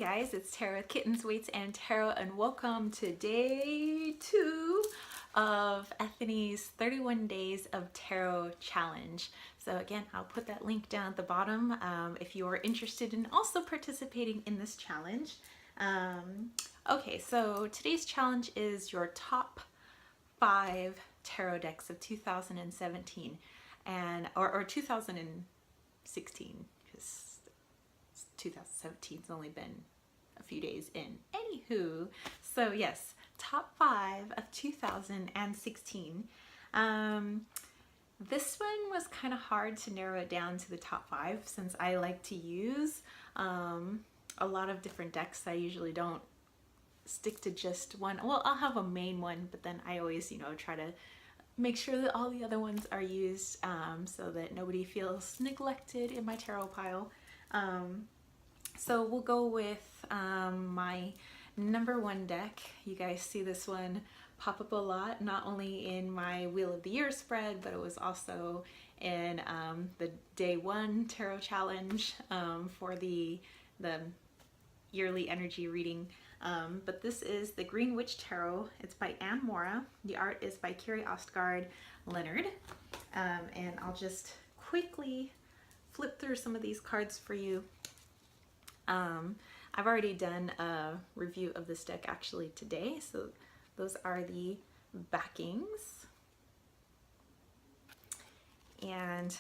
guys, it's Tarot with Kittens, Weights, and Tarot, and welcome to day 2 of Ethany's 31 Days of Tarot Challenge. So again, I'll put that link down at the bottom if you are interested in also participating in this challenge. Okay, so today's challenge is your top 5 tarot decks of 2017 and or 2016, because 2017's only been a few days in. Anywho, so yes, top 5 of 2016. This one was kind of hard to narrow it down to the top 5 since I like to use a lot of different decks. I usually don't stick to just one. Well, I'll have a main one, but then I always, try to make sure that all the other ones are used so that nobody feels neglected in my tarot pile. So we'll go with my number 1 deck. You guys see this one pop up a lot, not only in my Wheel of the Year spread, but it was also in the day 1 tarot challenge for the yearly energy reading. But this is the Greenwich Tarot. It's by Anne Mora. The art is by Carrie Ostgard Leonard. And I'll just quickly flip through some of these cards for you. I've already done a review of this deck actually today, so those are the backings. And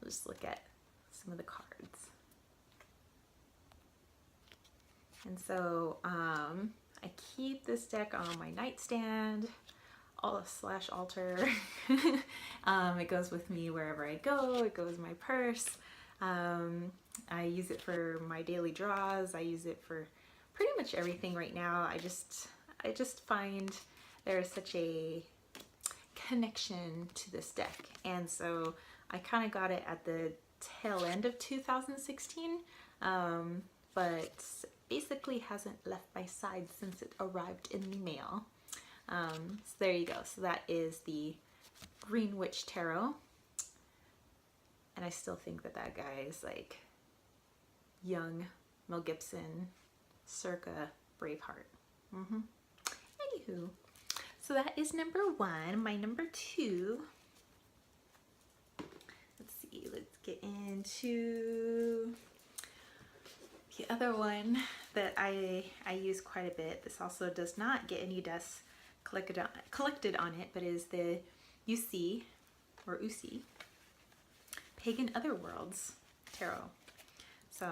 let's just look at some of the cards. And so I keep this deck on my nightstand / altar. It goes with me wherever I go. It goes in my purse. I use it for my daily draws. I use it for pretty much everything right now. I just find there is such a connection to this deck, and so I kind of got it at the tail end of 2016, but basically hasn't left my side since it arrived in the mail. So there you go. So that is the Greenwich Tarot. And I still think that that guy is like young Mel Gibson, circa Braveheart. Anywho, so that is number 1. My number 2, let's see, let's get into the other one that I use quite a bit. This also does not get any dust collected on it, but is the UC or UC Pagan Otherworlds Tarot. So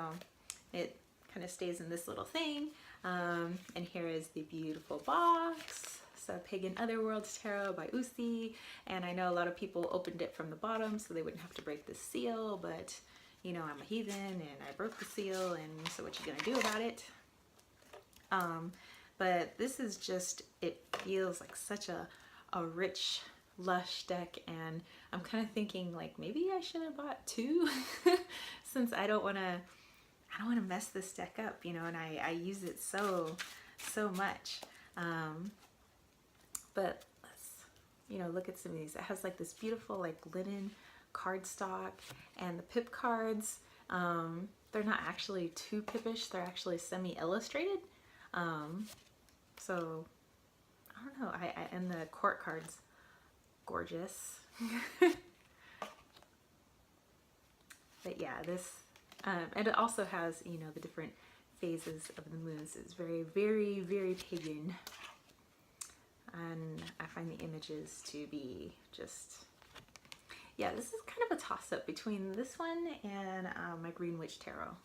it kind of stays in this little thing, and here is the beautiful box. So Pagan Otherworlds Tarot by Usi, and I know a lot of people opened it from the bottom so they wouldn't have to break the seal, but I'm a heathen and I broke the seal, and so what you gonna do about it? But this is just, it feels like such a rich, lush deck, and I'm kind of thinking like maybe I should have bought 2 since I don't want to mess this deck up, and I use it so much. But let's look at some of these. It has like this beautiful like linen cardstock, and the pip cards, they're not actually too pippish, they're actually semi-illustrated. So I don't know, and the court cards, gorgeous. But yeah, this and it also has the different phases of the moons. It's very, very, very pagan, and I find the images to be just, yeah, this is kind of a toss-up between this one and my Greenwich Tarot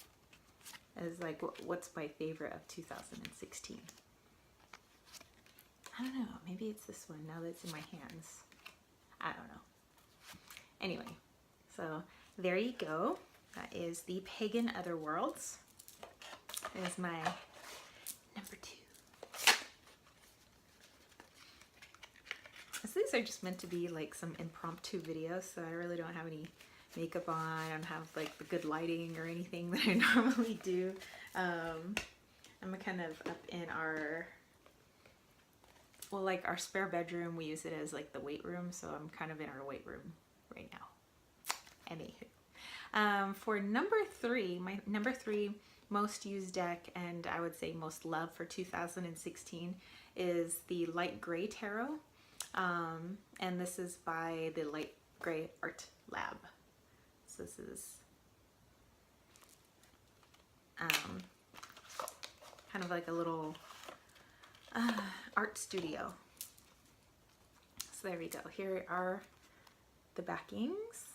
as like what's my favorite of 2016. I don't know, maybe it's this one now that it's in my hands. I don't know. Anyway, so there you go. That is the Pagan Otherworlds. That is my number 2. So these are just meant to be like some impromptu videos, so I really don't have any makeup on. I don't have like the good lighting or anything that I normally do. I'm kind of up in our, well, like our spare bedroom. We use it as like the weight room, so I'm kind of in our weight room right now. Anywho, For number 3, my number 3 most used deck, and I would say most loved for 2016, is the Light Gray Tarot. And this is by the Light Gray Art Lab. So this is kind of like a little art studio. So there we go. Here are the backings.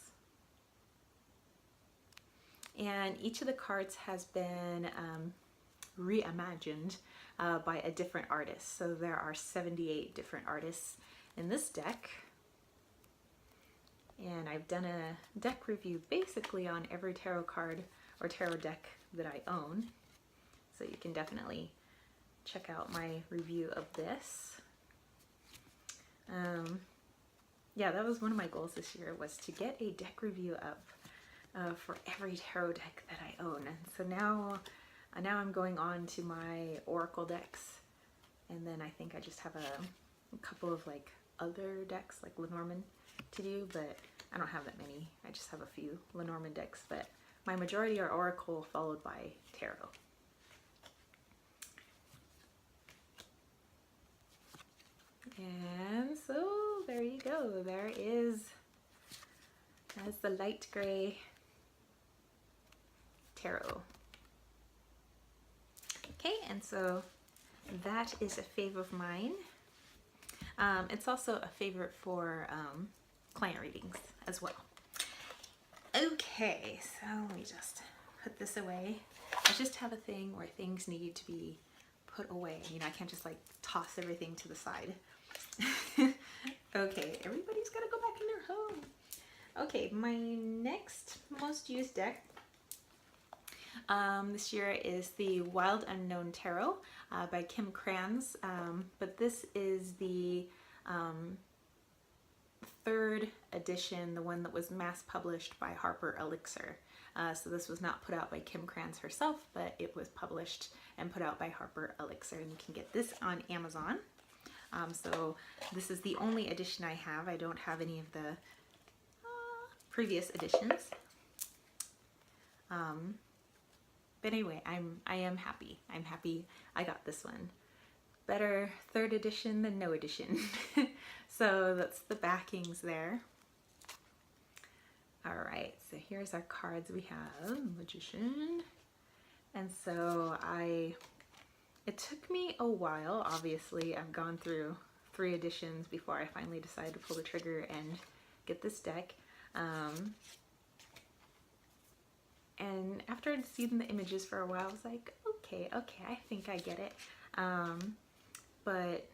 And each of the cards has been reimagined by a different artist. So there are 78 different artists in this deck. And I've done a deck review basically on every tarot card or tarot deck that I own. So you can definitely check out my review of this. Yeah, that was one of my goals this year, was to get a deck review up for every tarot deck that I own. And so now I'm going on to my Oracle decks, and then I think I just have a couple of like other decks like Lenormand to do, but I don't have that many. I just have a few Lenormand decks, but my majority are Oracle followed by Tarot. And so there you go. That's the Light Gray Tarot. Okay, and so that is a fave of mine. It's also a favorite for client readings as well. Okay, so let me just put this away. I just have a thing where things need to be put away. You know, I can't just like toss everything to the side. Okay, everybody's got to go back in their home. Okay, my next most used deck this year is the Wild Unknown Tarot by Kim Krans, but this is the 3rd edition, the one that was mass published by Harper Elixir. So this was not put out by Kim Krans herself, but it was published and put out by Harper Elixir, and you can get this on Amazon. So this is the only edition I have. I don't have any of the previous editions. But anyway, I am happy. I'm happy I got this one. Better 3rd edition than no edition. So that's the backings there. All right, so here's our cards. We have Magician. And so it took me a while. Obviously, I've gone through 3 editions before I finally decided to pull the trigger and get this deck. And after I'd seen the images for a while, I was like, okay, I think I get it. But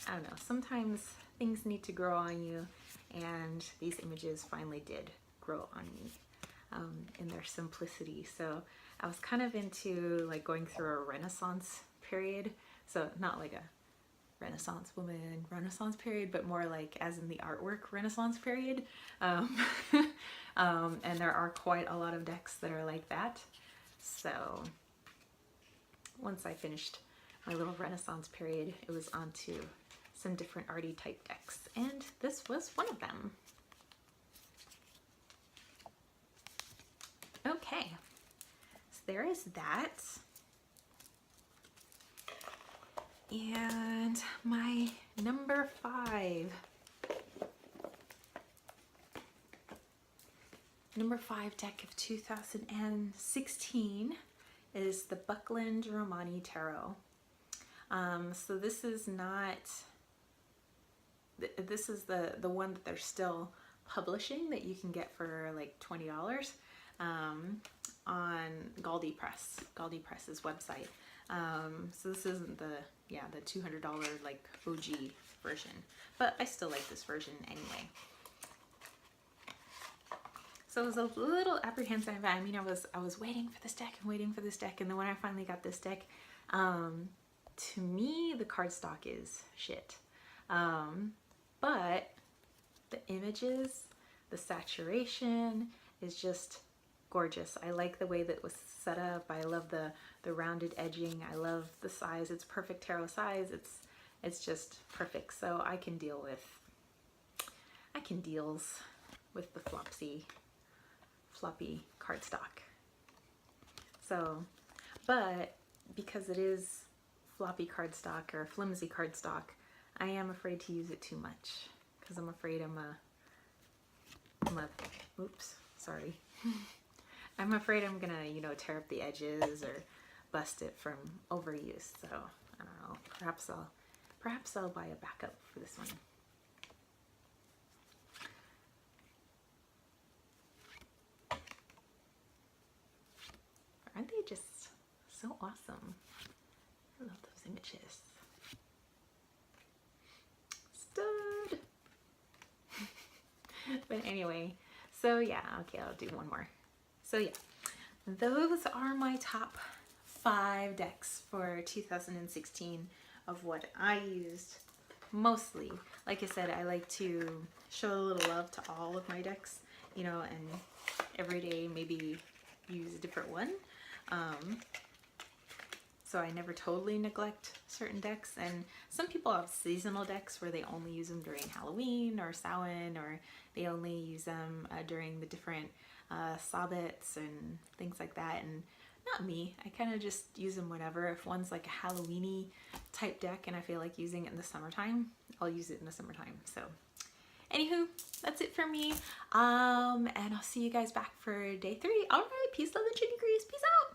I don't know, sometimes things need to grow on you, and these images finally did grow on me in their simplicity. So I was kind of into like going through a Renaissance period. So not like a Renaissance woman Renaissance period, but more like as in the artwork Renaissance period. And there are quite a lot of decks that are like that. So once I finished my little Renaissance period, it was on to some different arty type decks, and this was one of them. Okay, so there is that. And my number 5. Number 5 deck of 2016 is the Buckland Tarot. So this is not, this is the one that they're still publishing that you can get for like $20 on Galdi Press's website. So this isn't the $200 like OG version, but I still like this version anyway. So I was a little apprehensive. I mean, I was waiting for this deck and waiting for this deck, and then when I finally got this deck, to me the cardstock is shit. But the images, the saturation is just gorgeous. I like the way that it was set up. I love the rounded edging. I love the size. It's perfect tarot size. It's just perfect. So I can deals with the floppy cardstock. So, but because it is floppy cardstock or flimsy cardstock, I am afraid to use it too much because I'm afraid oops, sorry. I'm afraid I'm gonna, you know, tear up the edges or bust it from overuse. So I don't know. Perhaps I'll buy a backup for this one. Aren't they just so awesome? I love those images. Stud. But anyway, so yeah, okay, I'll do one more. So yeah, those are my top 5 decks for 2016 of what I used mostly. Like I said, I like to show a little love to all of my decks, you know, and every day maybe use a different one. So I never totally neglect certain decks, and some people have seasonal decks where they only use them during Halloween or Samhain, or they only use them during the different Sabbats and things like that. And not me. I kind of just use them whenever. If one's like a Halloween-y type deck and I feel like using it in the summertime, I'll use it in the summertime. So anywho, that's it for me. And I'll see you guys back for day 3. All right, peace, love, and shitty grease. Peace out.